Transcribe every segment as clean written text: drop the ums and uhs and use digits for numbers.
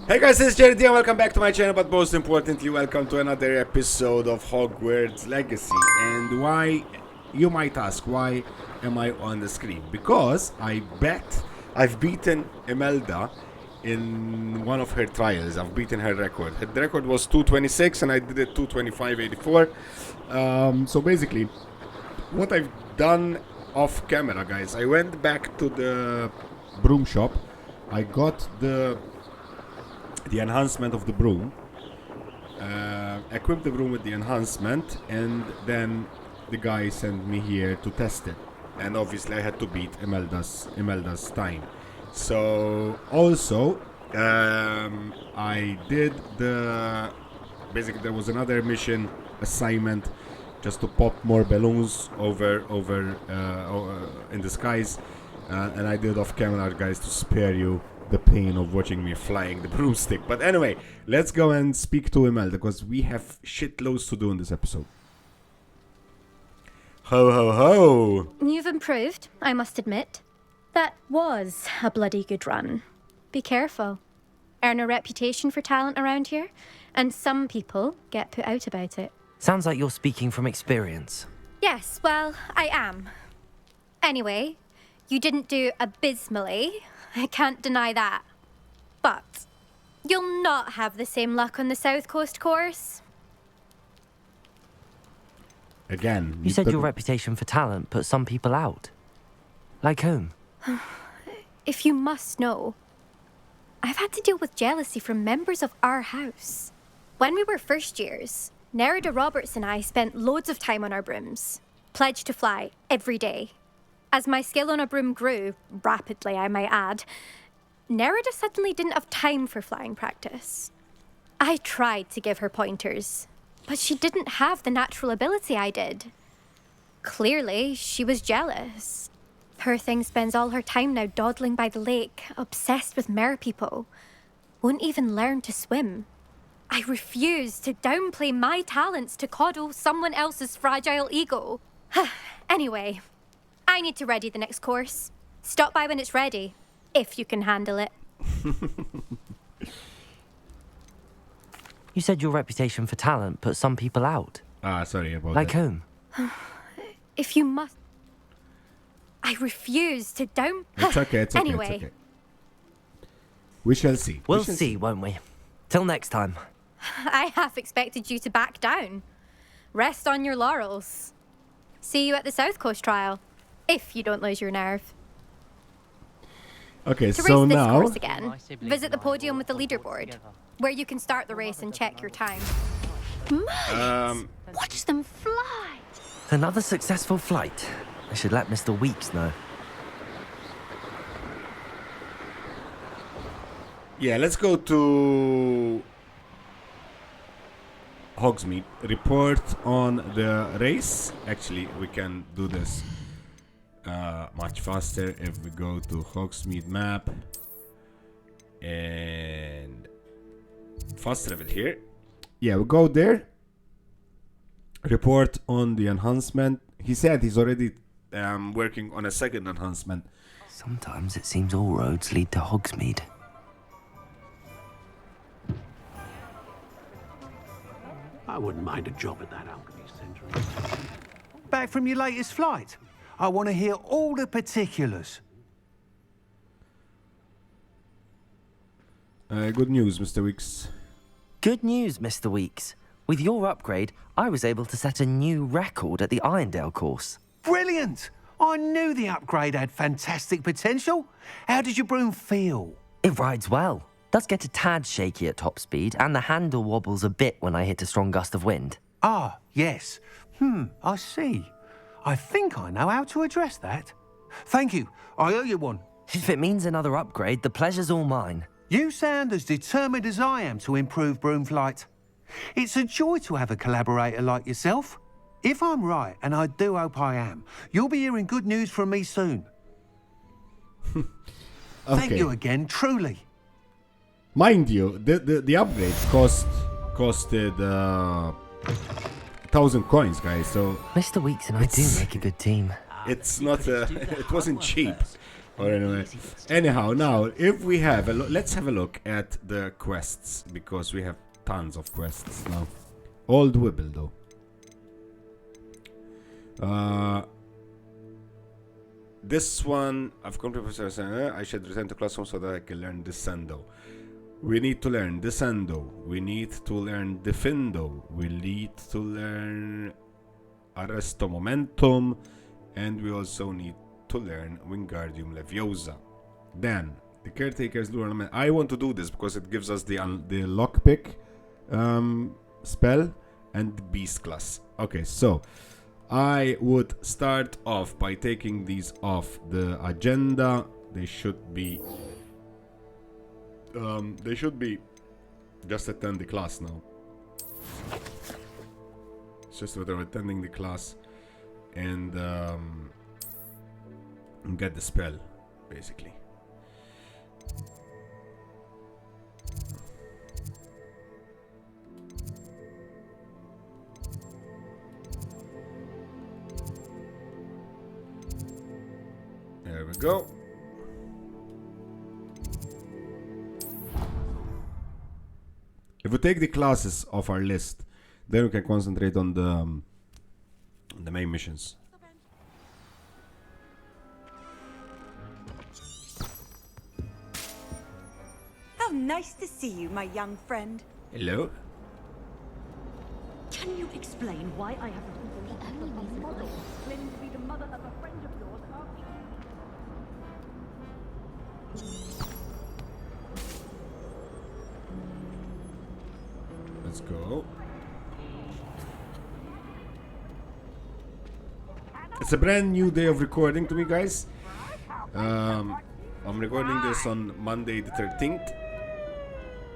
Hey guys, it's Jared and welcome back to my channel, but most importantly, welcome to another episode of Hogwarts Legacy. And why, you might ask, why am I on the screen? Because I've beaten Imelda in one of her trials. I've beaten her record. Her record was 226 and I did it 225.84. So basically, what I've done off camera, guys, I went back to the broom shop. I got the enhancement of the broom, equipped the broom with the enhancement, and then the guy sent me here to test it. And obviously I had to beat Imelda's time. So also I did basically there was another mission assignment just to pop more balloons over in the skies, and I did off camera, guys, to spare you the pain of watching me flying the broomstick. But anyway, let's go and speak to Imelda, because we have shitloads to do in this episode. Ho ho ho! You've improved, I must admit. That was a bloody good run. Be careful. Earn a reputation for talent around here, and some people get put out about it. Sounds like you're speaking from experience. Yes, well, I am. Anyway, you didn't do abysmally. I can't deny that. But you'll not have the same luck on the South Coast course. Again, You said your reputation for talent put some people out. Like whom? If you must know, I've had to deal with jealousy from members of our house. When we were first years, Nerida Roberts and I spent loads of time on our brooms, pledged to fly every day. As my skill on a broom grew, rapidly I might add, Nerida suddenly didn't have time for flying practice. I tried to give her pointers, but she didn't have the natural ability I did. Clearly, she was jealous. Poor thing spends all her time now dawdling by the lake, obsessed with merpeople. Won't even learn to swim. I refuse to downplay my talents to coddle someone else's fragile ego. Anyway, I need to ready the next course. Stop by when it's ready, if you can handle it. You said your reputation for talent put some people out. Sorry about Like that. whom? If you must... I refuse to down... It's okay, it's okay, Anyway. it's okay. We shall see. We'll see, won't we? Till next time. I half expected you to back down. Rest on your laurels. See you at the South Coast trial, if you don't lose your nerve. Okay, To so race this now... course again, visit the podium with the leaderboard, where you can start the race and check your time. Watch them fly! Another successful flight. I should let Mr. Weeks know. Yeah, let's go to Hogsmeade. Report on the race. Actually, we can do this much faster if we go to Hogsmeade map and fast travel here. Yeah, we go there. Report on the enhancement. He said he's already working on a second enhancement. Sometimes it seems all roads lead to Hogsmeade. I wouldn't mind a job at that alchemy centre. Back from your latest flight. I want to hear all the particulars. Good news, Mr. Weeks. Good news, Mr. Weeks. With your upgrade, I was able to set a new record at the Irondale course. Brilliant! I knew the upgrade had fantastic potential. How did your broom feel? It rides well. Does get a tad shaky at top speed, and the handle wobbles a bit when I hit a strong gust of wind. Ah, yes. I see. I think I know how to address that. Thank you. I owe you one. If it means another upgrade, the pleasure's all mine. You sound as determined as I am to improve broom flight. It's a joy to have a collaborator like yourself. If I'm right, and I do hope I am, you'll be hearing good news from me soon. Thank you again, truly. Mind you, the upgrade costed 1,000 coins, guys. So Mr. Weeks and I do make a good team. it's not it wasn't cheap. Or anyway. Anyhow, now, if we have let's have a look at the quests, because we have tons of quests now. Old Wibble, though. This one, I've come to Professor I should return to classroom so that I can learn Descendo. We need to learn Descendo. We need to learn Defendo. We need to learn Arresto Momentum. And we also need to learn Wingardium Leviosa. Then, the Caretaker's Lure. I want to do this because it gives us the Lockpick spell and the Beast class. Okay, so I would start off by taking these off the agenda. They should be just attend the class now. It's just whether attending the class and get the spell, basically. There we go. If we take the classes off our list, then we can concentrate on the main missions. How nice to see you, my young friend. Hello? Can you explain why I have claiming to be the mother of a friend of yours? Let's go. It's a brand new day of recording to me, guys. I'm recording this on Monday the 13th.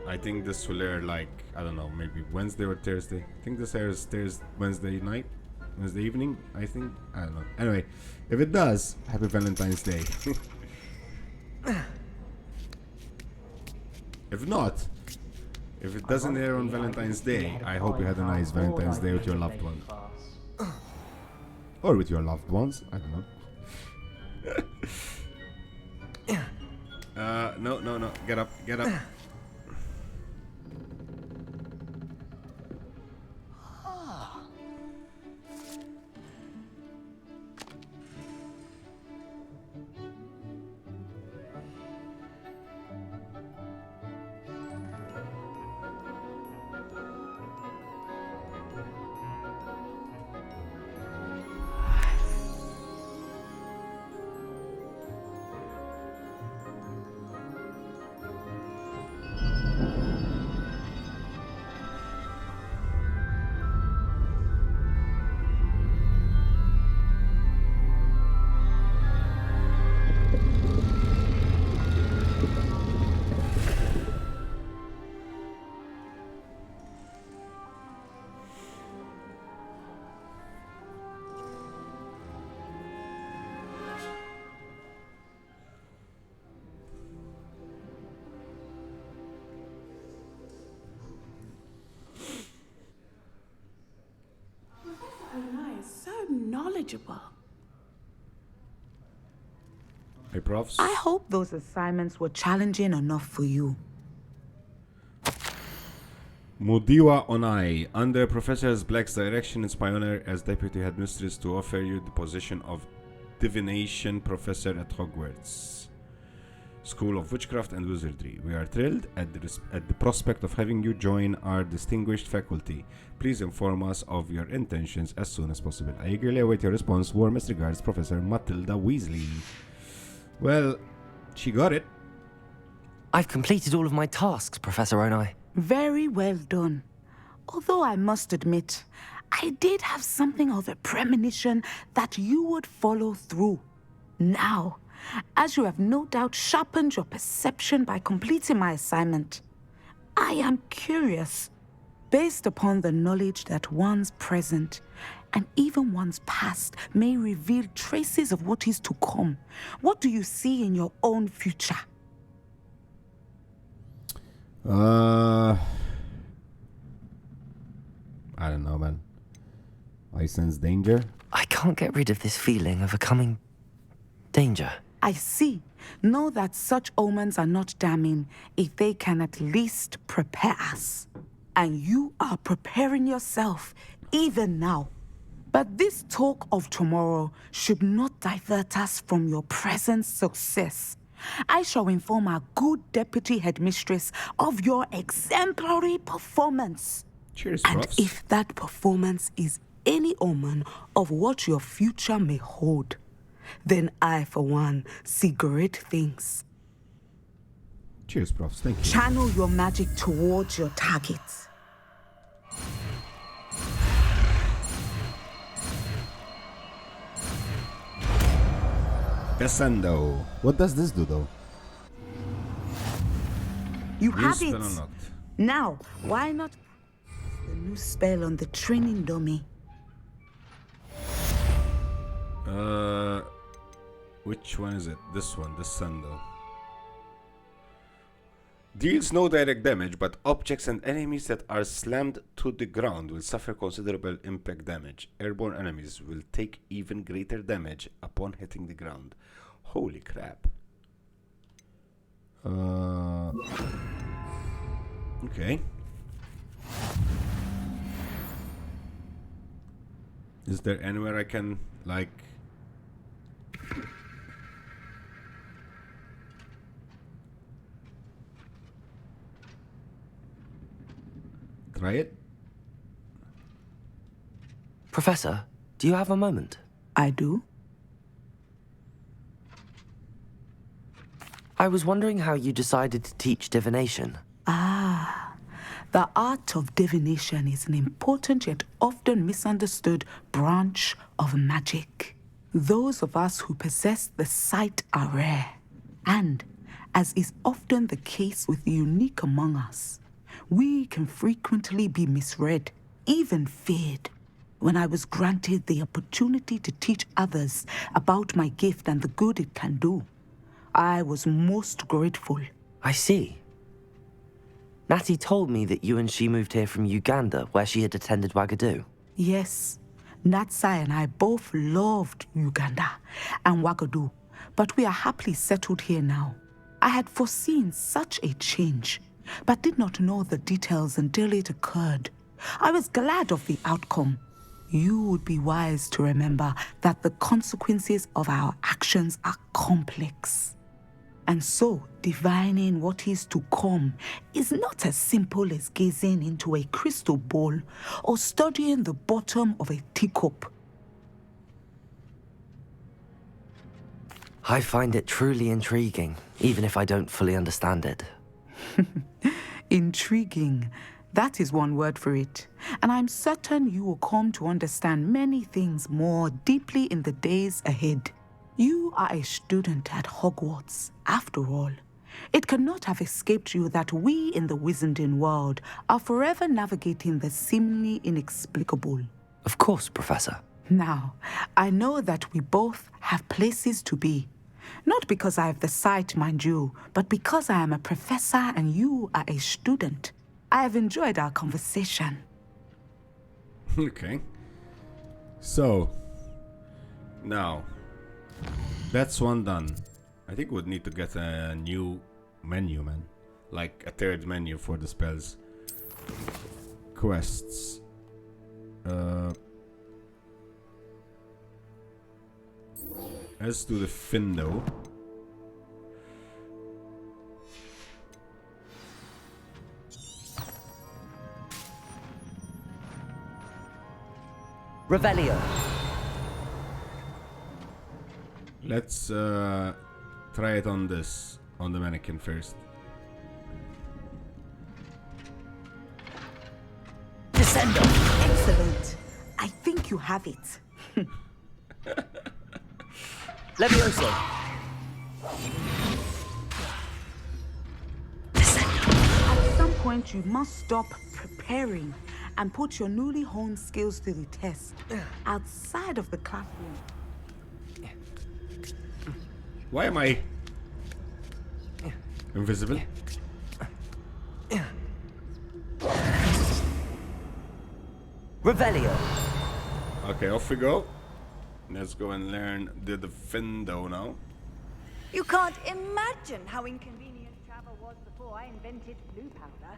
I think this will air like, I don't know, maybe Wednesday or Thursday. I think this airs Wednesday night, Wednesday evening, I think. I don't know. Anyway, if it does, happy Valentine's Day. If not, if it doesn't air on Valentine's Day, I hope you had a nice Valentine's Day with your loved one. Or with your loved ones, I don't know. No, get up. Knowledgeable. Hey, profs. I hope those assignments were challenging enough for you. Mudiwa Onai, under Professor Black's direction, it's my honor as Deputy Headmistress to offer you the position of Divination Professor at Hogwarts School of Witchcraft and Wizardry. We are thrilled at the prospect of having you join our distinguished faculty. Please inform us of your intentions as soon as possible. I eagerly await your response. Warmest regards, Professor Matilda Weasley. Well, she got it. I've completed all of my tasks, Professor Onai. Very well done. Although I must admit, I did have something of a premonition that you would follow through. Now, as you have no doubt sharpened your perception by completing my assignment, I am curious, based upon the knowledge that one's present and even one's past may reveal traces of what is to come. What do you see in your own future? I don't know, man. I sense danger. I can't get rid of this feeling of a coming danger. I see. Know that such omens are not damning if they can at least prepare us. And you are preparing yourself even now. But this talk of tomorrow should not divert us from your present success. I shall inform our good deputy headmistress of your exemplary performance. Cheers, And profs. if that performance is any omen of what your future may hold, then I, for one, see great things. Cheers, profs. Thank you. Channel your magic towards your target. Descendo. What does this do, though? You New have spell it. unlocked. Now, why not the new spell on the training dummy? Which one is it? This one, Descendo. Deals no direct damage, but objects and enemies that are slammed to the ground will suffer considerable impact damage. Airborne enemies will take even greater damage upon hitting the ground. Holy crap. Okay. Is there anywhere I can, like... try it? Professor, do you have a moment? I do. I was wondering how you decided to teach divination. The art of divination is an important yet often misunderstood branch of magic. Those of us who possess the sight are rare. And, as is often the case with the unique among us, we can frequently be misread, even feared. When I was granted the opportunity to teach others about my gift and the good it can do, I was most grateful. I see. Natty told me that you and she moved here from Uganda, where she had attended Wagadu. Yes, Natsai and I both loved Uganda and Wagadu, but we are happily settled here now. I had foreseen such a change, but did not know the details until it occurred. I was glad of the outcome. You would be wise to remember that the consequences of our actions are complex. And so, divining what is to come is not as simple as gazing into a crystal ball or studying the bottom of a teacup. I find it truly intriguing, even if I don't fully understand it. Intriguing. That is one word for it. And I'm certain you will come to understand many things more deeply in the days ahead. You are a student at Hogwarts, after all. It cannot have escaped you that we in the Wizarding world are forever navigating the seemingly inexplicable. Of course, Professor. Now, I know that we both have places to be. Not because I have the sight, mind you, but because I am a professor and you are a student. I have enjoyed our conversation. Okay. So, now, that's one done. I think we'd need to get a new menu, man. Like a third menu for the spells. Quests. Let's do the Findo. Revelio. Let's try it on this, on the mannequin first. Descendo. Excellent. I think you have it. Levioso. At some point, you must stop preparing and put your newly honed skills to the test outside of the classroom. Why am I invisible? Revelio. Okay, off we go. Let's go and learn the Findo now. You can't imagine how inconvenient travel was before I invented blue powder.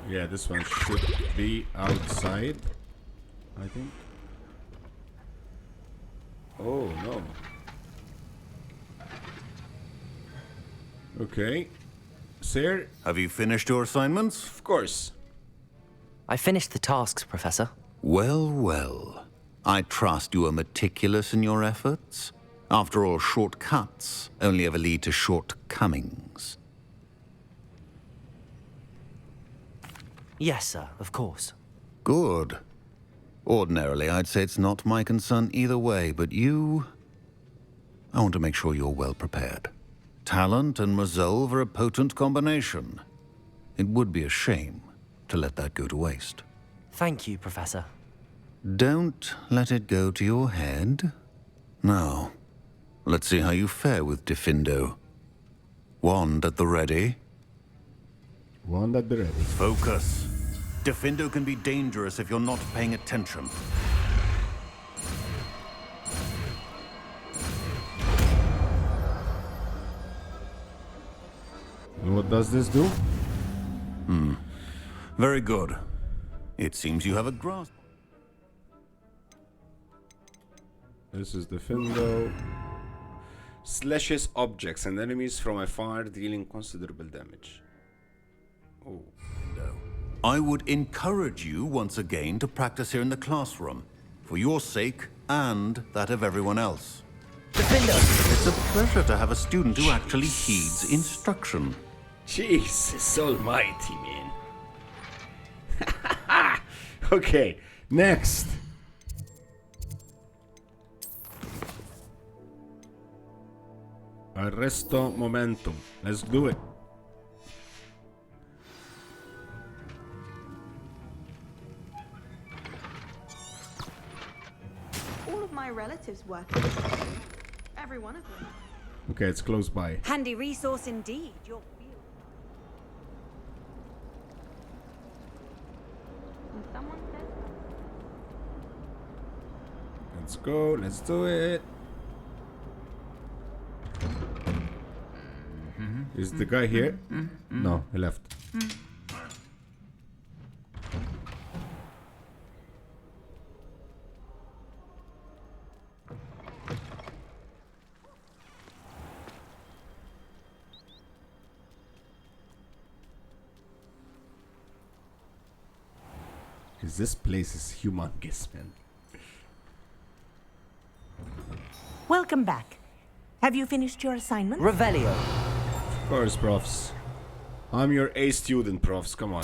Yeah, this one should be outside, I think. Oh, no. Okay. Sir? Have you finished your assignments? Of course. I finished the tasks, Professor. Well, well. I trust you are meticulous in your efforts. After all, shortcuts only ever lead to shortcomings. Yes, sir, of course. Good. Ordinarily, I'd say it's not my concern either way, but you... I want to make sure you're well prepared. Talent and resolve are a potent combination. It would be a shame to let that go to waste. Thank you, Professor. Don't let it go to your head. Now, let's see how you fare with Diffindo. Wand at the ready. Wand at the ready. Focus. Diffindo can be dangerous if you're not paying attention. And what does this do? Very good. It seems you have a grasp. This is the Findo. Slashes objects and enemies from afar, dealing considerable damage. Oh. I would encourage you once again to practice here in the classroom, for your sake and that of everyone else. It's a pleasure to have a student who actually heeds instruction. Jesus almighty, man. Okay, next. Arresto momentum. Let's do it. All of my relatives work. Every one of them. Okay, it's close by. Handy resource indeed. Your field. And someone said. Let's go, let's do it. Is the guy here? No, he left. This place is humongous, man. Welcome back. Have you finished your assignment? Revelio. Of course, profs. I'm your A student, profs. Come on.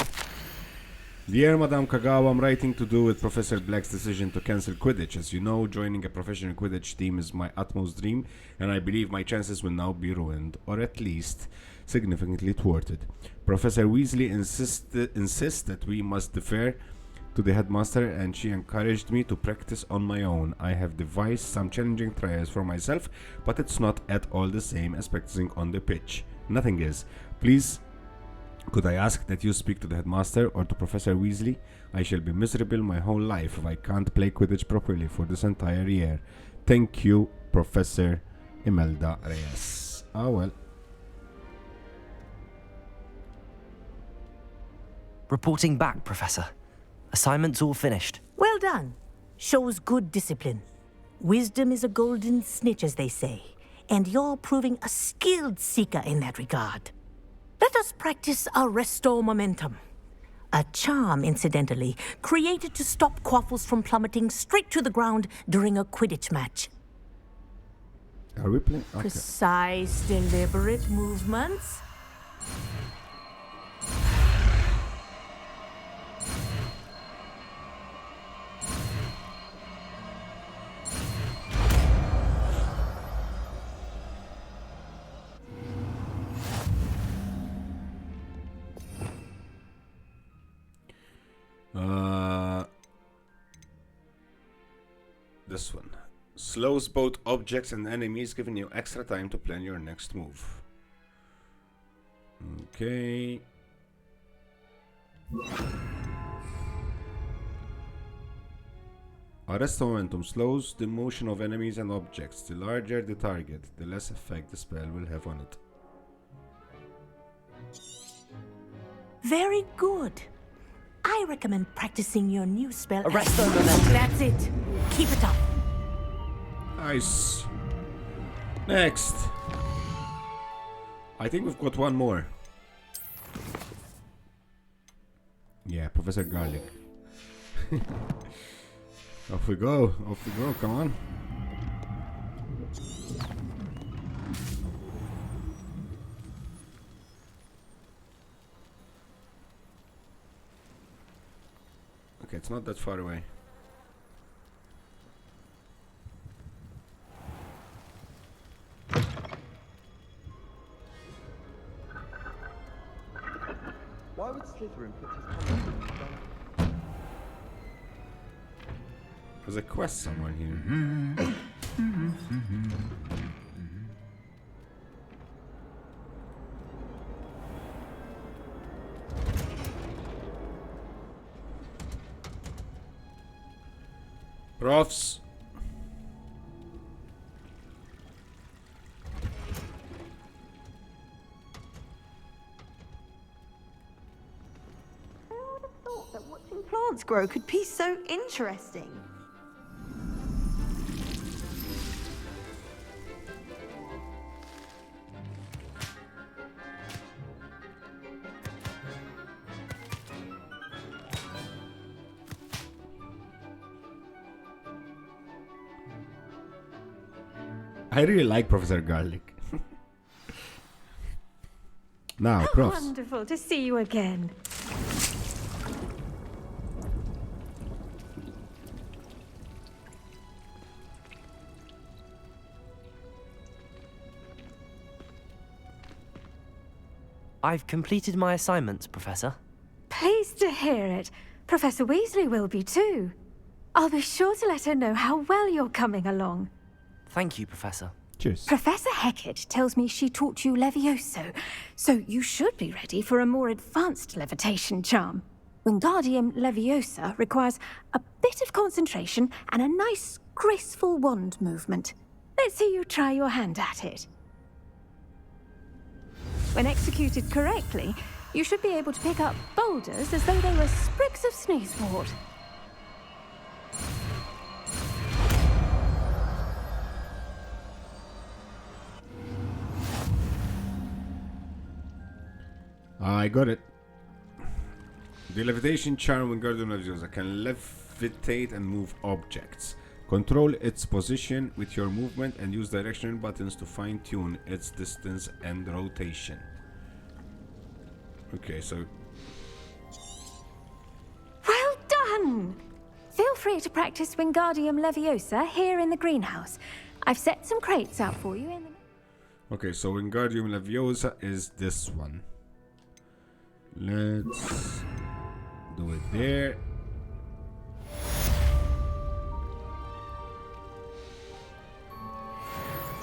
Dear Madame Kagawa, I'm writing to do with Professor Black's decision to cancel Quidditch. As you know, joining a professional Quidditch team is my utmost dream, and I believe my chances will now be ruined, or at least significantly thwarted. Professor Weasley insists that we must defer to the headmaster, and she encouraged me to practice on my own. I have devised some challenging trials for myself, but it's not at all the same as practicing on the pitch. Nothing is. Please, could I ask that you speak to the headmaster or to Professor Weasley? I shall be miserable my whole life if I can't play Quidditch properly for this entire year. Thank you, Professor Imelda Reyes. Ah, well. Reporting back, Professor. Assignment's all finished. Well done. Shows good discipline. Wisdom is a golden snitch, as they say, and you're proving a skilled seeker in that regard. Let us practice Arresto Momentum. A charm, incidentally, created to stop quaffles from plummeting straight to the ground during a Quidditch match. Are we playing? Okay. Precise, deliberate movements. This one. Slows both objects and enemies, giving you extra time to plan your next move. Okay. Arrest momentum slows the motion of enemies and objects. The larger the target, the less effect the spell will have on it. Very good. I recommend practicing your new spell. Arrest momentum. That's it. Keep it up. Nice. Next. I think we've got one more. Yeah, Professor Garlic. Off we go, come on. Okay, it's not that far away. Why would Slytherin put his hand down? There's a quest somewhere here. Profs. Thought that watching plants grow could be so interesting. I really like Professor Garlic. Now, profs. Wonderful to see you again. I've completed my assignments, Professor. Pleased to hear it. Professor Weasley will be too. I'll be sure to let her know how well you're coming along. Thank you, Professor. Cheers. Professor Hecat tells me she taught you Levioso, so you should be ready for a more advanced levitation charm. Wingardium Leviosa requires a bit of concentration and a nice, graceful wand movement. Let's see you try your hand at it. When executed correctly, you should be able to pick up boulders as though they were sprigs of sneezewort. I got it. The levitation charm Wingardium Leviosa can levitate and move objects. Control its position with your movement and use direction buttons to fine-tune its distance and rotation. Okay, so... Well done! Feel free to practice Wingardium Leviosa here in the greenhouse. I've set some crates out for you in the... Okay, so Wingardium Leviosa is this one. Let's do it there.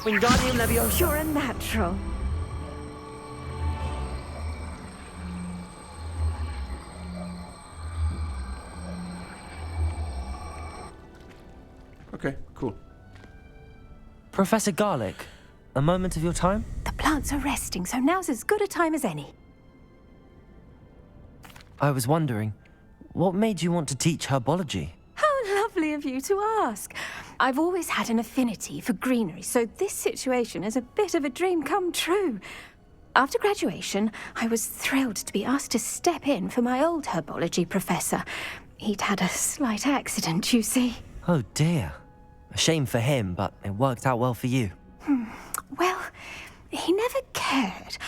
Wingardium Leviosa. You're a natural. Okay, cool. Professor Garlic, a moment of your time? The plants are resting, so now's as good a time as any. I was wondering, what made you want to teach herbology? How lovely of you to ask. I've always had an affinity for greenery, so this situation is a bit of a dream come true. After graduation, I was thrilled to be asked to step in for my old herbology professor. He'd had a slight accident, you see. Oh dear. A shame for him, but it worked out well for you. Well, he never cared.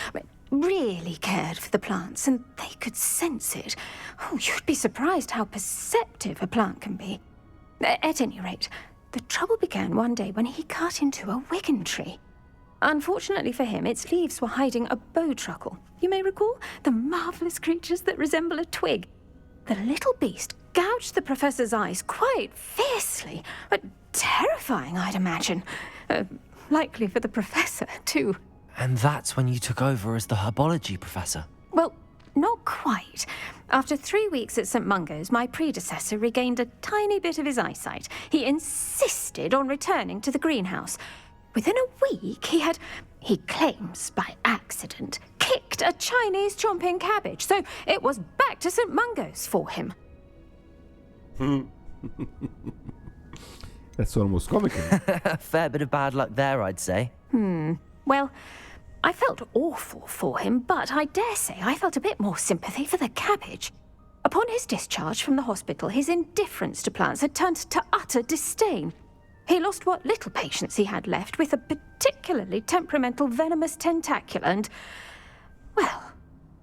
Really cared for the plants, and they could sense it. Oh, you'd be surprised how perceptive a plant can be. At any rate, the trouble began one day when he cut into a wigan tree. Unfortunately for him, its leaves were hiding a bowtruckle. You may recall the marvellous creatures that resemble a twig. The little beast gouged the professor's eyes quite fiercely, but terrifying, I'd imagine. Likely for the professor, too. And that's when you took over as the herbology professor? Well, not quite. After 3 weeks at St. Mungo's, my predecessor regained a tiny bit of his eyesight. He insisted on returning to the greenhouse. Within a week, he claims by accident, kicked a Chinese chomping cabbage, so it was back to St. Mungo's for him. That's almost comical. A fair bit of bad luck there, I'd say. Well, I felt awful for him, but I dare say I felt a bit more sympathy for the cabbage. Upon his discharge from the hospital, his indifference to plants had turned to utter disdain. He lost what little patience he had left with a particularly temperamental venomous tentacula and, well,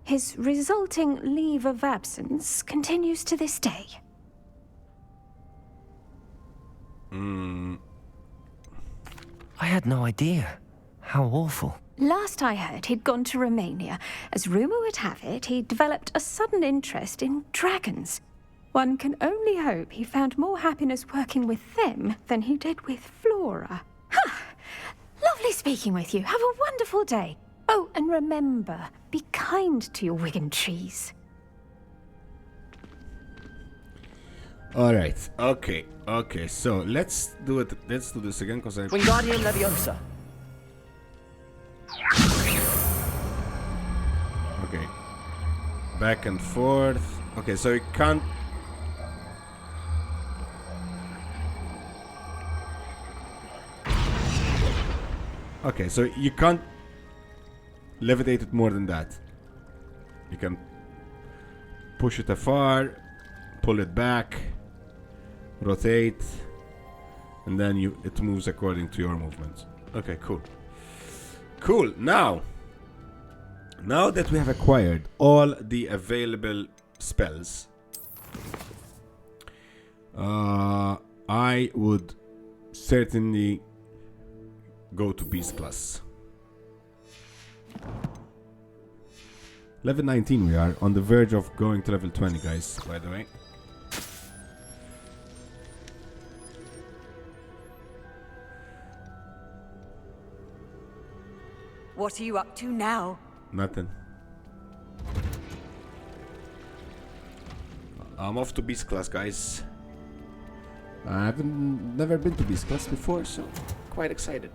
his resulting leave of absence continues to this day. I had no idea. How awful. Last I heard, he'd gone to Romania. As rumour would have it, he'd developed a sudden interest in dragons. One can only hope he found more happiness working with them than he did with Flora. Lovely speaking with you. Have a wonderful day. Oh, and remember, be kind to your Wigan trees. Alright, okay, so let's do this again, because I... Wingardium Leviosa. Okay. Back and forth. Okay, so you can't... Okay, so you can't levitate it more than that. You can push it afar, pull it back, rotate, and then it moves according to your movements. Okay, cool. Cool. Now that we have acquired all the available spells, I would certainly go to Beast class. Level 19 we are, on the verge of going to level 20, guys, by the way. What are you up to now? Nothing. I'm off to Beast class, guys. I haven't never been to Beast class before, so quite excited.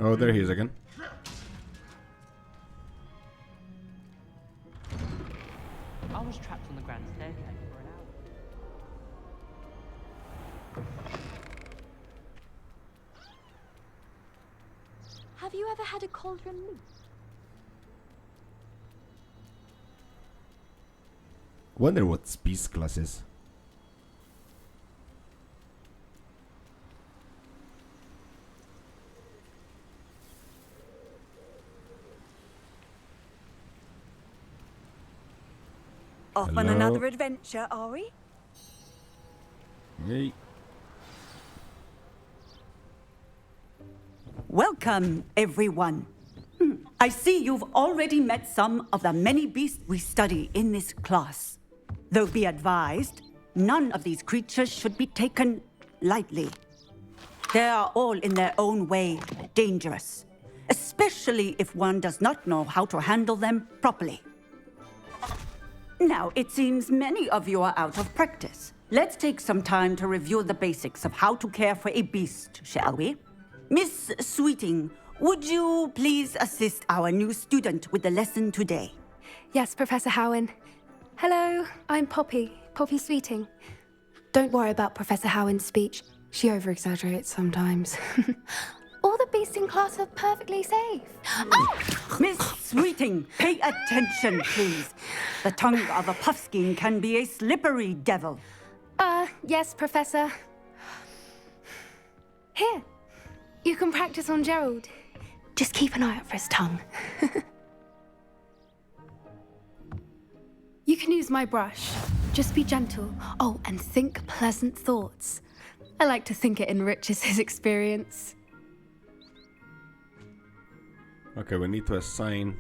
Oh, there he is again. I was trapped on the grand staircase for an hour. Have you ever had a cauldron mousse? Wonder what Beast class is. Off on Hello? another adventure, are we? Hey. Welcome, everyone. I see you've already met some of the many beasts we study in this class. Though be advised, none of these creatures should be taken lightly. They are all in their own way dangerous, especially if one does not know how to handle them properly. Now, it seems many of you are out of practice. Let's take some time to review the basics of how to care for a beast, shall we? Miss Sweeting, would you please assist our new student with the lesson today? Yes, Professor Howen. Hello, I'm Poppy Sweeting. Don't worry about Professor Howen's speech. She over-exaggerates sometimes. All the beasts in class are perfectly safe. Oh! Miss Sweeting, pay attention, please. The tongue of a puffskein can be a slippery devil. Yes, Professor. Here, you can practice on Gerald. Just keep an eye out for his tongue. You can use my brush. Just be gentle. Oh, and think pleasant thoughts. I like to think it enriches his experience. Okay, we need to assign...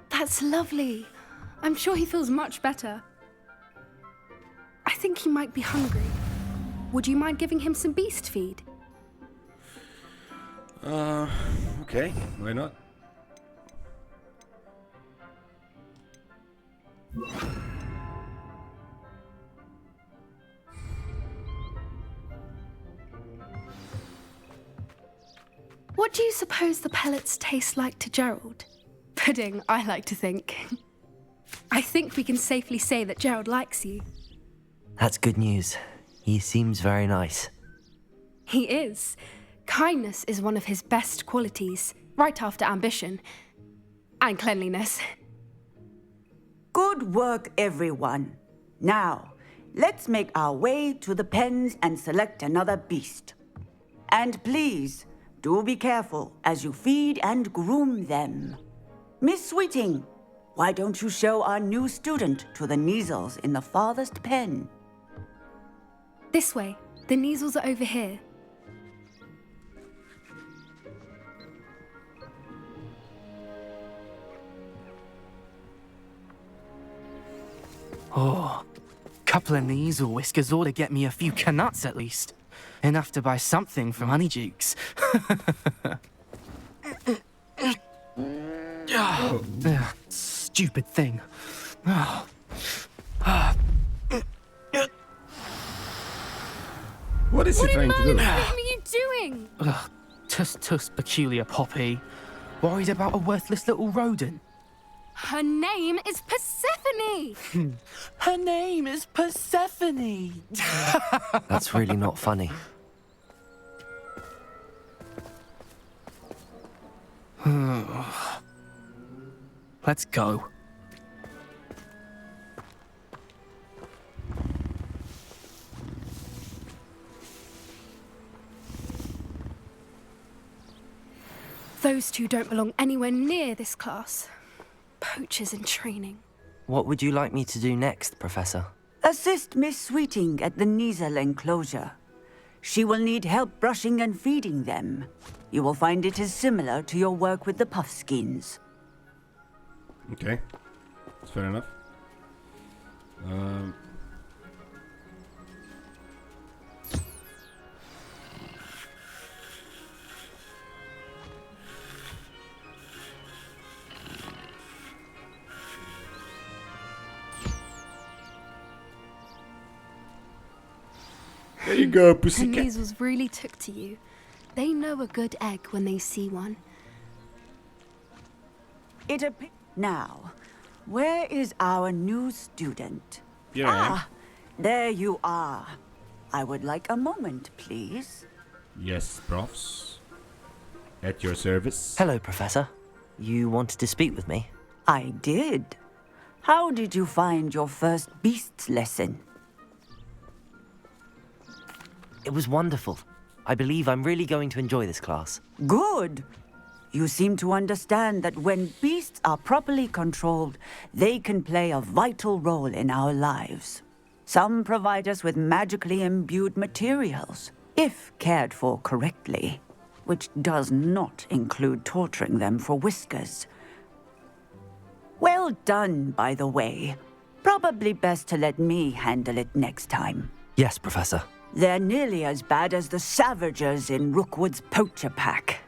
That's lovely. I'm sure he feels much better. I think he might be hungry. Would you mind giving him some beast feed? Okay, why not? What do you suppose the pellets taste like to Gerald? Pudding, I like to think. I think we can safely say that Gerald likes you. That's good news. He seems very nice. He is. Kindness is one of his best qualities, right after ambition. And cleanliness. Good work, everyone. Now, let's make our way to the pens and select another beast. And please, do be careful as you feed and groom them. Miss Sweeting, why don't you show our new student to the Nigellus in the farthest pen? This way. The Nigellus are over here. Oh, couple of Nigellus whiskers ought to get me a few canuts at least. Enough to buy something from Honeydukes. Stupid thing. What is he trying to do? What are you doing? Tuss peculiar Poppy. Worried about a worthless little rodent. Her name is Persephone! Her name is Persephone! That's really not funny. Let's go. Those two don't belong anywhere near this class. Poachers in training. What would you like me to do next, Professor? Assist Miss Sweeting at the Nigellus enclosure. She will need help brushing and feeding them. You will find it is similar to your work with the puffskins. Okay, that's fair enough. There you go, The pussycat. Nigellus really took to you. They know a good egg when they see one. Now, where is our new student? Here I am. There you are. I would like a moment, please. Yes, profs. At your service. Hello, Professor. You wanted to speak with me? I did. How did you find your first beasts lesson? It was wonderful. I believe I'm really going to enjoy this class. Good. You seem to understand that when beasts are properly controlled, they can play a vital role in our lives. Some provide us with magically imbued materials, if cared for correctly, which does not include torturing them for whiskers. Well done, by the way. Probably best to let me handle it next time. Yes, Professor. They're nearly as bad as the Savagers in Rookwood's poacher pack.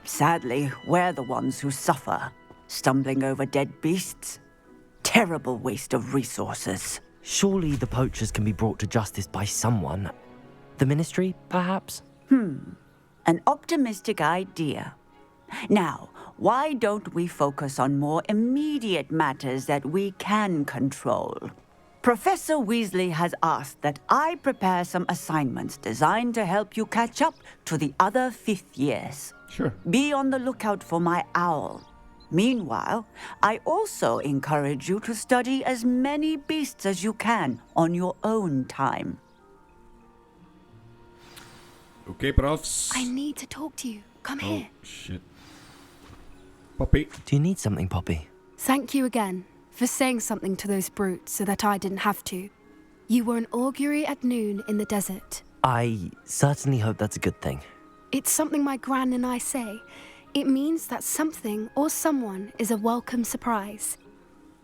Sadly, we're the ones who suffer, stumbling over dead beasts. Terrible waste of resources. Surely the poachers can be brought to justice by someone. The Ministry, perhaps? An optimistic idea. Now, why don't we focus on more immediate matters that we can control? Professor Weasley has asked that I prepare some assignments designed to help you catch up to the other 5th years. Sure. Be on the lookout for my owl. Meanwhile, I also encourage you to study as many beasts as you can on your own time. Okay, profs. I need to talk to you. Come here. Shit. Poppy. Do you need something, Poppy? Thank you again for saying something to those brutes so that I didn't have to. You were an augury at noon in the desert. I certainly hope that's a good thing. It's something my gran and I say. It means that something or someone is a welcome surprise.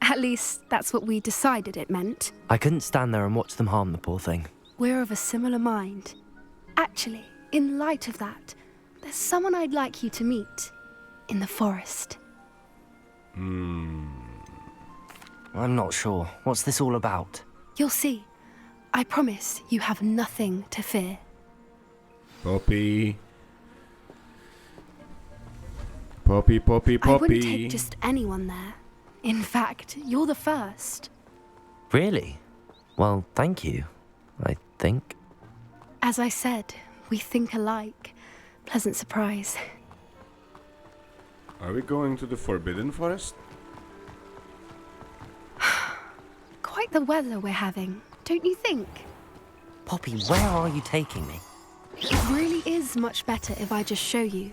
At least, that's what we decided it meant. I couldn't stand there and watch them harm the poor thing. We're of a similar mind. Actually, in light of that, there's someone I'd like you to meet in the forest. I'm not sure. What's this all about? You'll see. I promise you have nothing to fear. Poppy. Poppy, Poppy, Poppy. I wouldn't take just anyone there. In fact, you're the first. Really? Well, thank you, I think. As I said, we think alike. Pleasant surprise. Are we going to the Forbidden Forest? Quite the weather we're having, don't you think? Poppy, where are you taking me? It really is much better if I just show you.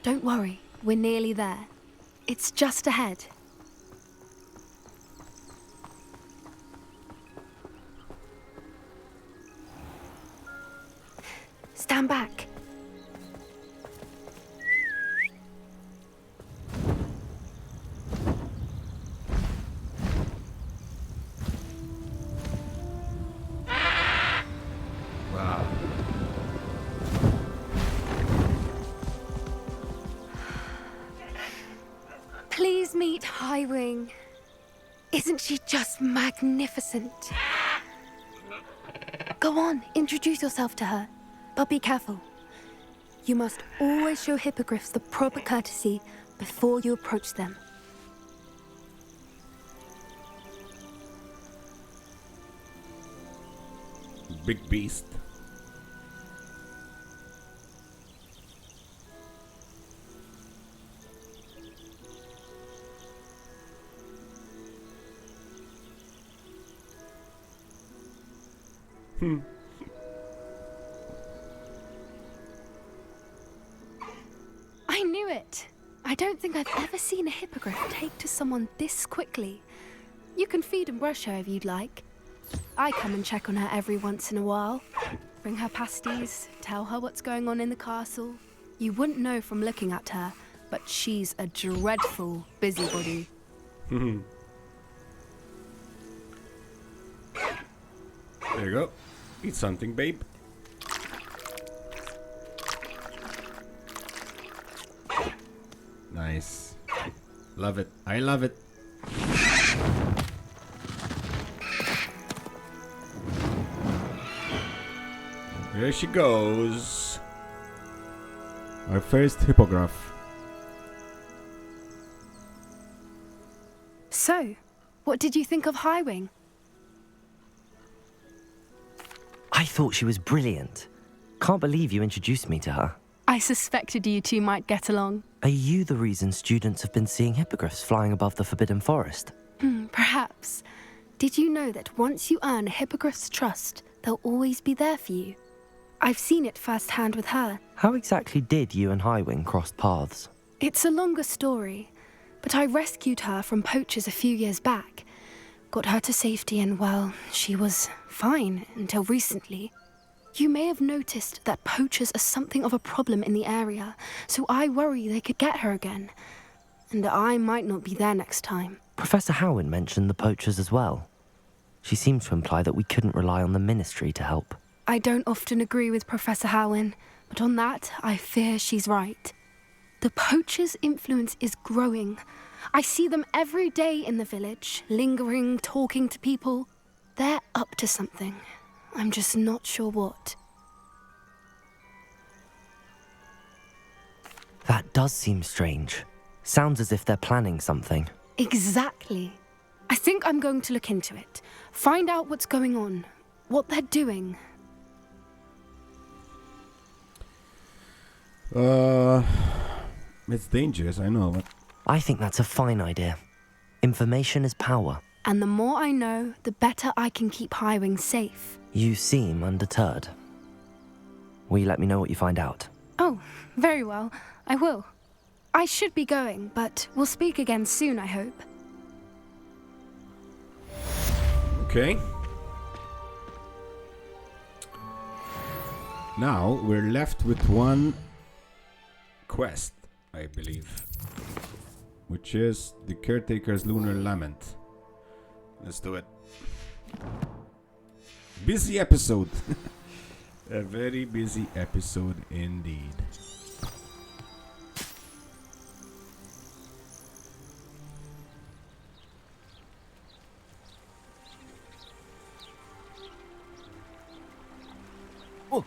Don't worry, we're nearly there. It's just ahead. Stand back. Wow. Please meet Highwing. Isn't she just magnificent? Go on, introduce yourself to her. But be careful. You must always show hippogriffs the proper courtesy before you approach them. Big beast. I knew it. I don't think I've ever seen a hippogriff take to someone this quickly. You can feed and brush her if you'd like. I come and check on her every once in a while. Bring her pasties, tell her what's going on in the castle. You wouldn't know from looking at her, but she's a dreadful busybody. There you go. Eat something, babe. Nice. Love it. I love it. There she goes. Our first hippogriff. So, what did you think of Highwing? I thought she was brilliant. Can't believe you introduced me to her. I suspected you two might get along. Are you the reason students have been seeing hippogriffs flying above the Forbidden Forest? Perhaps. Did you know that once you earn a hippogriff's trust, they'll always be there for you? I've seen it firsthand with her. How exactly did you and Highwing cross paths? It's a longer story, but I rescued her from poachers a few years back. Got her to safety and, well, she was fine until recently. You may have noticed that poachers are something of a problem in the area, so I worry they could get her again. And I might not be there next time. Professor Howin mentioned the poachers as well. She seemed to imply that we couldn't rely on the ministry to help. I don't often agree with Professor Howin, but on that, I fear she's right. The poachers' influence is growing. I see them every day in the village, lingering, talking to people. They're up to something. I'm just not sure what. That does seem strange. Sounds as if they're planning something. Exactly. I think I'm going to look into it. Find out what's going on. What they're doing. It's dangerous, I know. But I think that's a fine idea. Information is power. And the more I know, the better I can keep Highwing safe. You seem undeterred. Will you let me know what you find out? Oh, very well. I will. I should be going, but we'll speak again soon, I hope. okay. Now we're left with one quest, I believe, which is the Caretaker's Lunar Lament. Let's do it. Busy episode. A very busy episode indeed. Whoa.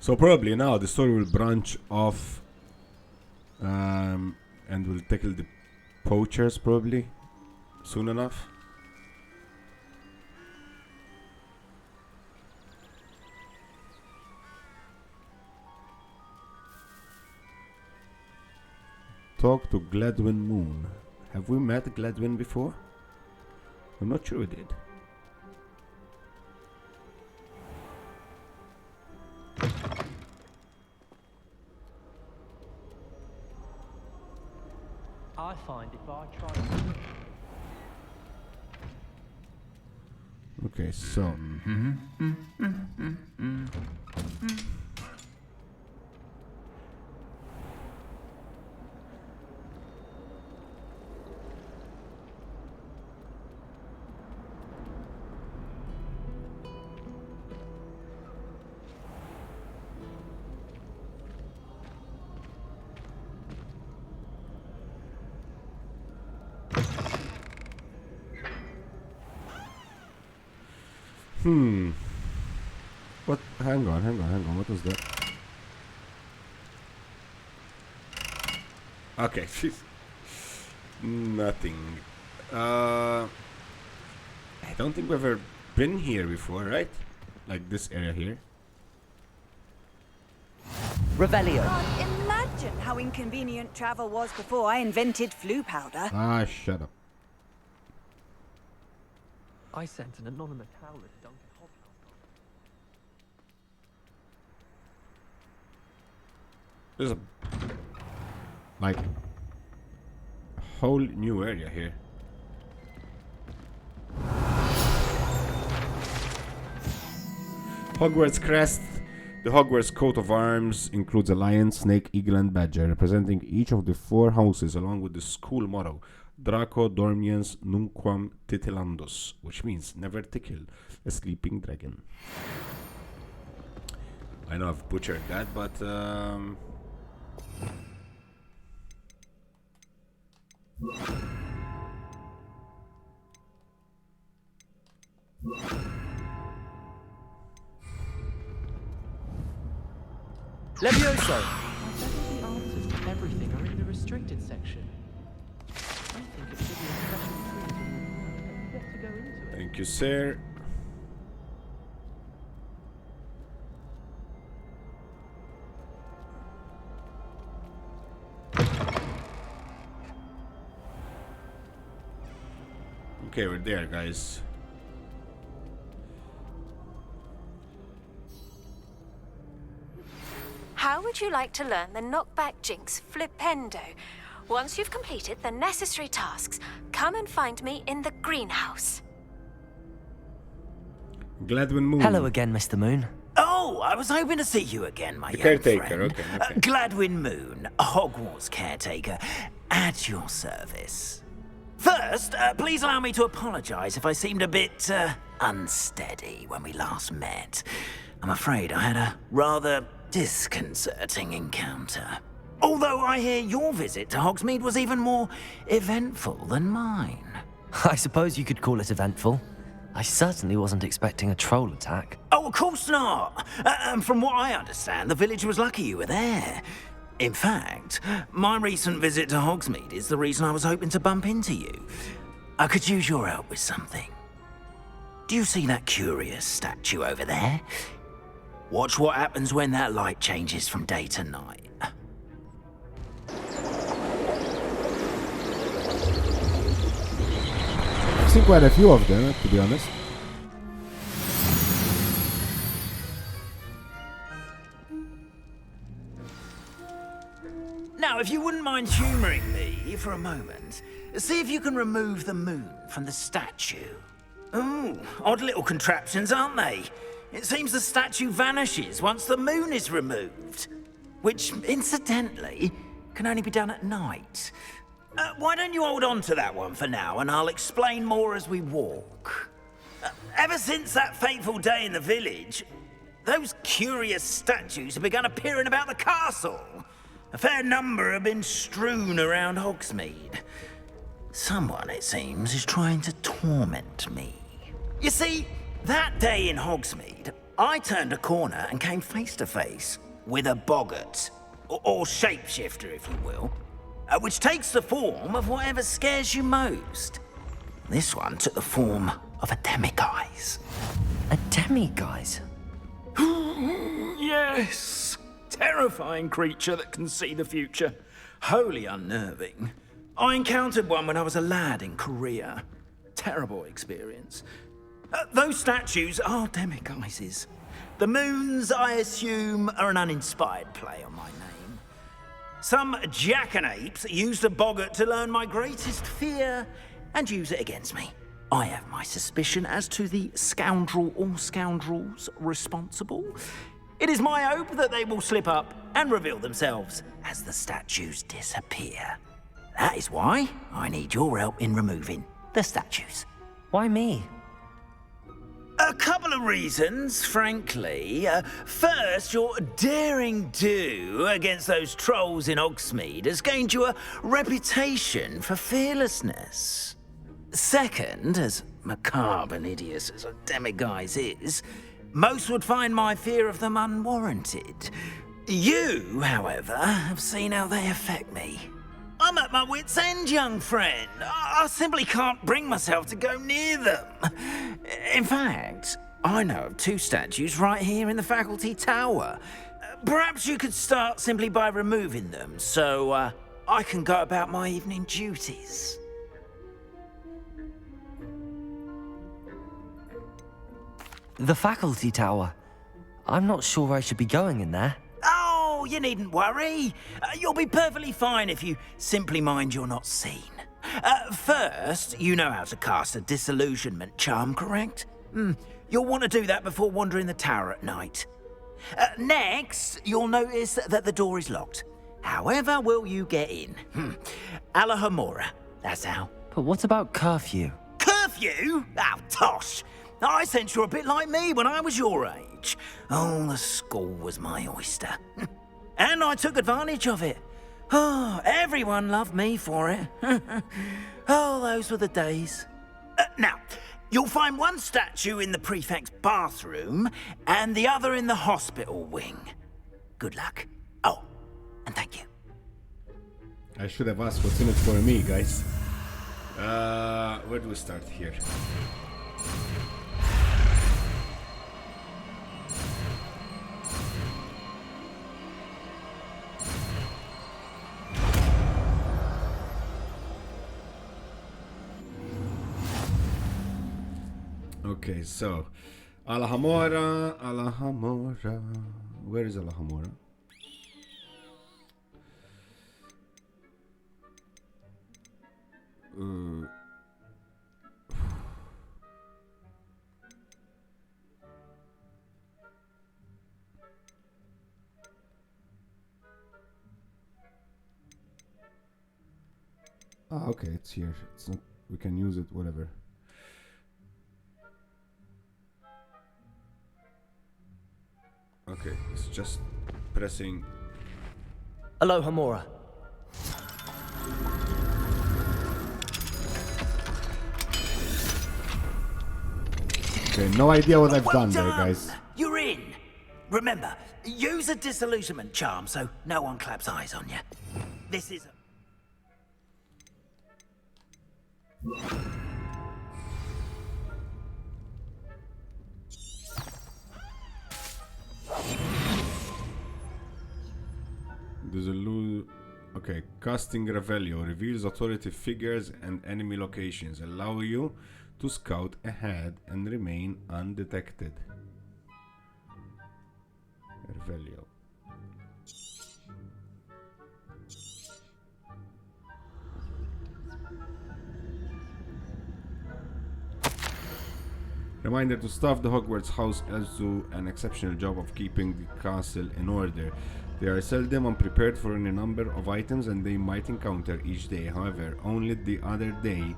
So probably now the story will branch off and we'll tackle the poachers probably soon enough. Talk to Gladwin Moon. Have we met Gladwin before? I'm not sure we did. I find if I try. Okay, so. What? Hang on. What was that? Okay. Nothing. I don't think we've ever been here before, right? Like this area here. Revelio. Can't imagine how inconvenient travel was before I invented flu powder. Ah, shut up. I sent an anonymous howler to Duncan Hobbs last night. There's a like whole new area here. Hogwarts crest. The Hogwarts coat of arms includes a lion, snake, eagle, and badger, representing each of the 4 houses, along with the school motto, Draco dormiens nunquam titilandus, which means never tickle a sleeping dragon. I know I've butchered that, but Levioso! I bet the answers to everything are in the restricted section. I think it should be a special treat and you get to go into it. thank you, sir. Okay, we're there, guys. How would you like to learn the knockback jinx flipendo? Once you've completed the necessary tasks, come and find me in the greenhouse. Gladwin Moon. Hello again, Mr. Moon. Oh, I was hoping to see you again, my young caretaker, friend. okay. Gladwin Moon, Hogwarts caretaker, at your service. First, please allow me to apologize if I seemed a bit unsteady when we last met. I'm afraid I had a rather disconcerting encounter. Although I hear your visit to Hogsmeade was even more eventful than mine. I suppose you could call it eventful. I certainly wasn't expecting a troll attack. Oh, of course not. And from what I understand, the village was lucky you were there. In fact, my recent visit to Hogsmeade is the reason I was hoping to bump into you. I could use your help with something. Do you see that curious statue over there? Watch what happens when that light changes from day to night. I've seen quite a few of them, to be honest. Now, if you wouldn't mind humouring me for a moment, see if you can remove the moon from the statue. Ooh, odd little contraptions, aren't they? It seems the statue vanishes once the moon is removed. Which, incidentally, can only be done at night. Why don't you hold on to that one for now, and I'll explain more as we walk. Ever since that fateful day in the village, those curious statues have begun appearing about the castle. A fair number have been strewn around Hogsmeade. Someone, it seems, is trying to torment me. You see, that day in Hogsmeade, I turned a corner and came face to face with a boggart, or shapeshifter, if you will, which takes the form of whatever scares you most. This one took the form of a demiguise. A demiguise? Yes! Terrifying creature that can see the future. Wholly unnerving. I encountered one when I was a lad in Korea. Terrible experience. Those statues are demiguises. The moons, I assume, are an uninspired play on my name. Some jackanapes used a boggart to learn my greatest fear and use it against me. I have my suspicion as to the scoundrel or scoundrels responsible. It is my hope that they will slip up and reveal themselves as the statues disappear. That is why I need your help in removing the statues. Why me? A couple of reasons, frankly. First, your daring do against those trolls in Hogsmeade has gained you a reputation for fearlessness. Second, as macabre and hideous as a demiguise is, most would find my fear of them unwarranted. You, however, have seen how they affect me. I'm at my wit's end, young friend. I simply can't bring myself to go near them. In fact, I know of two statues right here in the faculty tower. Perhaps you could start simply by removing them, so I can go about my evening duties. The faculty tower. I'm not sure I should be going in there. Oh, you needn't worry. You'll be perfectly fine if you simply mind you're not seen. First, you know how to cast a disillusionment charm, correct? You'll want to do that before wandering the tower at night. Next, you'll notice that the door is locked. However will you get in? Alahamora, that's how. But what about curfew? Curfew? Oh, tosh. I sense you're a bit like me when I was your age. Oh, the school was my oyster. And I took advantage of it. Oh, everyone loved me for it. Oh, those were the days. Now, you'll find one statue in the prefect's bathroom and the other in the hospital wing. Good luck. Oh, and thank you. I should have asked what's in it for me, guys. Where do we start here? Okay, so Alahamora. Where is Alahamora? Okay, it's here. It's not. We can use it. Whatever. Okay, it's just pressing. Alohomora. Okay, no idea what I've done there, guys. You're in. Remember, use a disillusionment charm so no one claps eyes on you. This is... There's a okay, casting Revelio reveals authority figures and enemy locations, allow you to scout ahead and remain undetected. Revelio. Reminder to staff the Hogwarts house elves do an exceptional job of keeping the castle in order. They are seldom unprepared for any number of items and they might encounter each day. However, only the other day,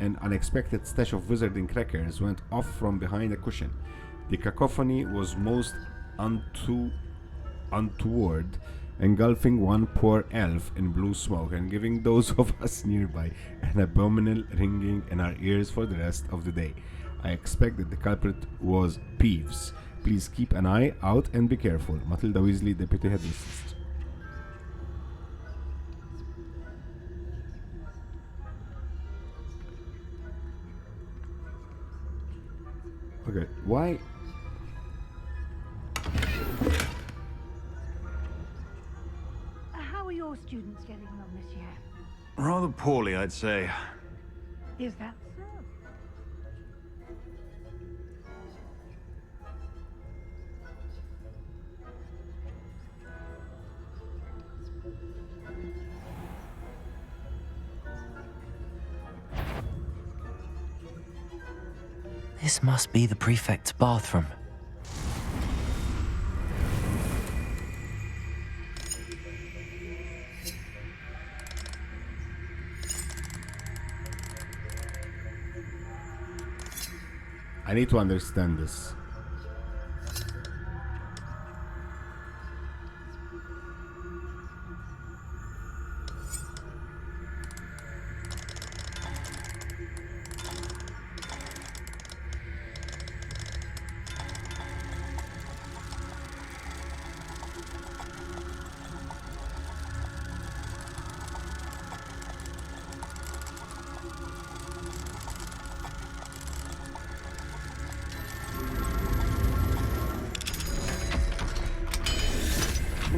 an unexpected stash of wizarding crackers went off from behind a cushion. The cacophony was most untoward, engulfing one poor elf in blue smoke and giving those of us nearby an abominable ringing in our ears for the rest of the day. I expect that the culprit was Peeves. Please keep an eye out and be careful. Matilda Weasley, Deputy Headmistress. Okay, why? How are your students getting on this year? Rather poorly, I'd say. Is that so? This must be the prefect's bathroom. I need to understand this.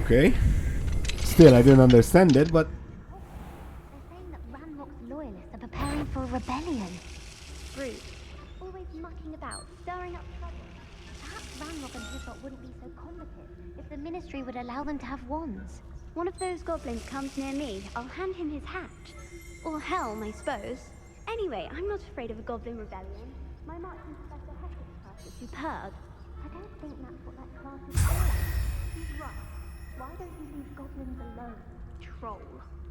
Okay. Still, I didn't understand it, but... They're saying that Ranrok's loyalists are preparing for a rebellion. Rude. Always mucking about, stirring up trouble. Perhaps Ranrok and his lot wouldn't be so combative if the Ministry would allow them to have wands. One of those goblins comes near me, I'll hand him his hat. Or helm, I suppose. Anyway, I'm not afraid of a Goblin Rebellion. My marching Professor Hector's class is superb. I don't think that's what that class is for. He's right. Why don't you leave goblins alone, troll?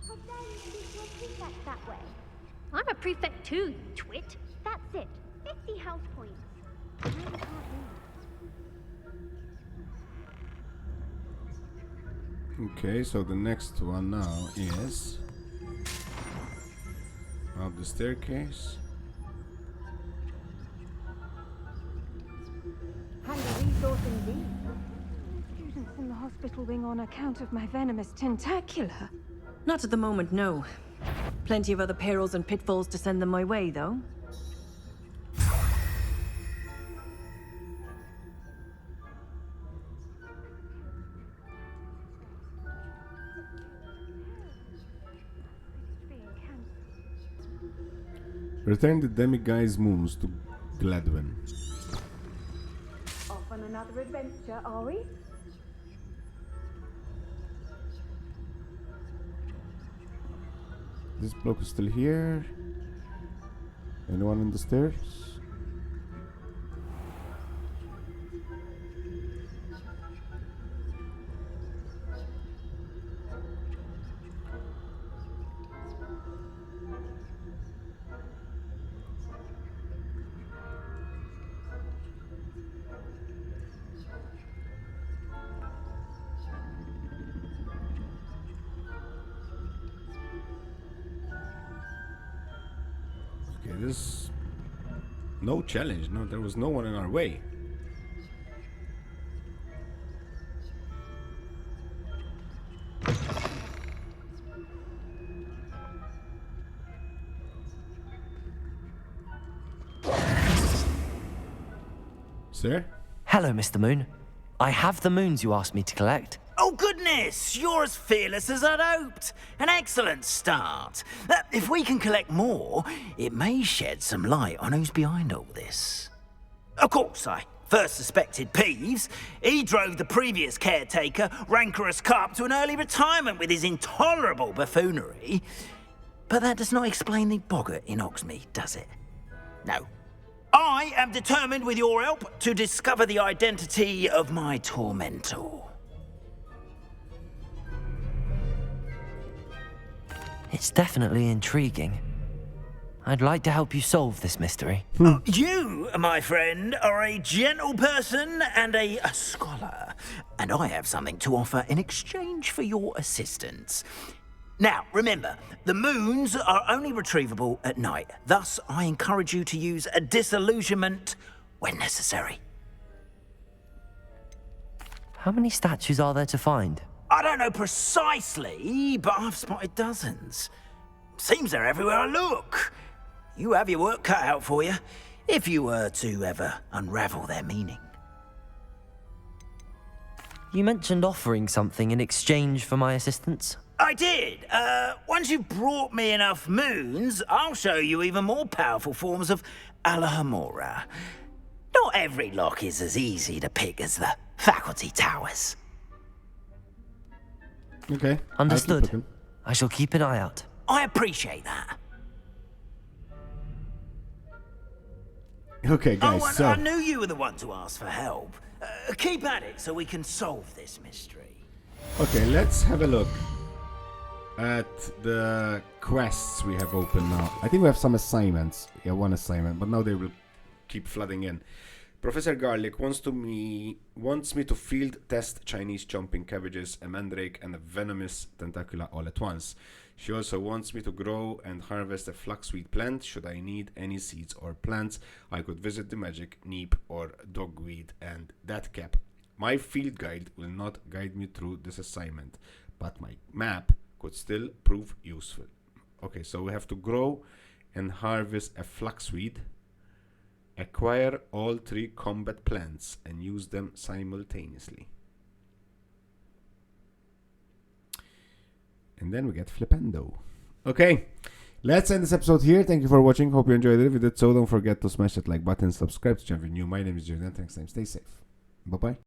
How dare you speak to a prefect that way? I'm a prefect too, you twit. That's it. 50 house points. I really can't read. Okay, so the next one now is... up the staircase. Handy resource indeed. Students in the hospital wing on account of my venomous tentacular. Not at the moment, no. Plenty of other perils and pitfalls to send them my way, though. Return the demiguise moons to Gladwin. Off on another adventure, are we? This bloke is still here. Anyone in the stairs? No challenge. No, there was no one in our way. Sir? Hello, Mr. Moon. I have the moons you asked me to collect. Oh, goodness! You're as fearless as I'd hoped. An excellent start. If we can collect more, it may shed some light on who's behind all this. Of course, I first suspected Peeves. He drove the previous caretaker, Rancorous Carp, to an early retirement with his intolerable buffoonery. But that does not explain the boggart in Oxmead, does it? No. I am determined, with your help, to discover the identity of my tormentor. It's definitely intriguing. I'd like to help you solve this mystery. You, my friend, are a gentle person and a scholar, and I have something to offer in exchange for your assistance. Now, remember, the moons are only retrievable at night. Thus, I encourage you to use a disillusionment when necessary. How many statues are there to find? I don't know precisely, but I've spotted dozens. Seems they're everywhere I look. You have your work cut out for you, if you were to ever unravel their meaning. You mentioned offering something in exchange for my assistance. I did. Once you've brought me enough moons, I'll show you even more powerful forms of Alohomora. Not every lock is as easy to pick as the faculty towers. Okay. Understood. I shall keep an eye out. I appreciate that. Okay, guys, and so... I knew you were the one to ask for help. Keep at it so we can solve this mystery. Okay, let's have a look at the quests we have open now. I think we have some assignments. Yeah, one assignment, but now they will keep flooding in. Professor Garlic wants me to field test Chinese chomping cabbages, a mandrake, and a venomous tentacula all at once. She also wants me to grow and harvest a flaxweed plant. Should I need any seeds or plants, I could visit the magic neep or dogweed and that cap. My field guide will not guide me through this assignment, but my map could still prove useful. Okay, so we have to grow and harvest a flaxweed, acquire all 3 combat plants and use them simultaneously. And then we get Flipendo. Okay, let's end this episode here. Thank you for watching. Hope you enjoyed it. If you did so, don't forget to smash that like button, subscribe to channel if you're new. My name is Jordan. Thanks, stay safe. Bye-bye.